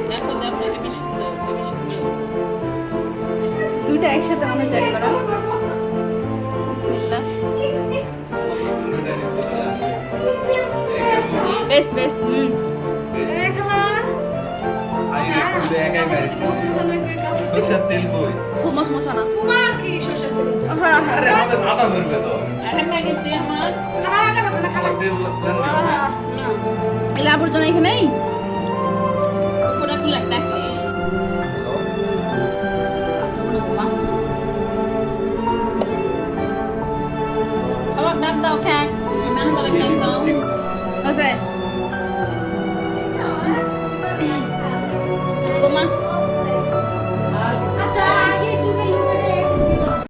দেখো দেখো হেবি সুন্দর হেবি সুন্দর। দুইটা একসাথে মনে চাই করা বিসমিল্লাহ বেস্ট বেস্ট খুব মচমচা না হ্যাঁ হ্যাঁ আরে ম্যাগি তুই আমার এলে আবর্জনা এখানেই উপরে ফুল ডাকে খাবার ডাক দাও খ্যাক মেনু করে খ্যাক দাও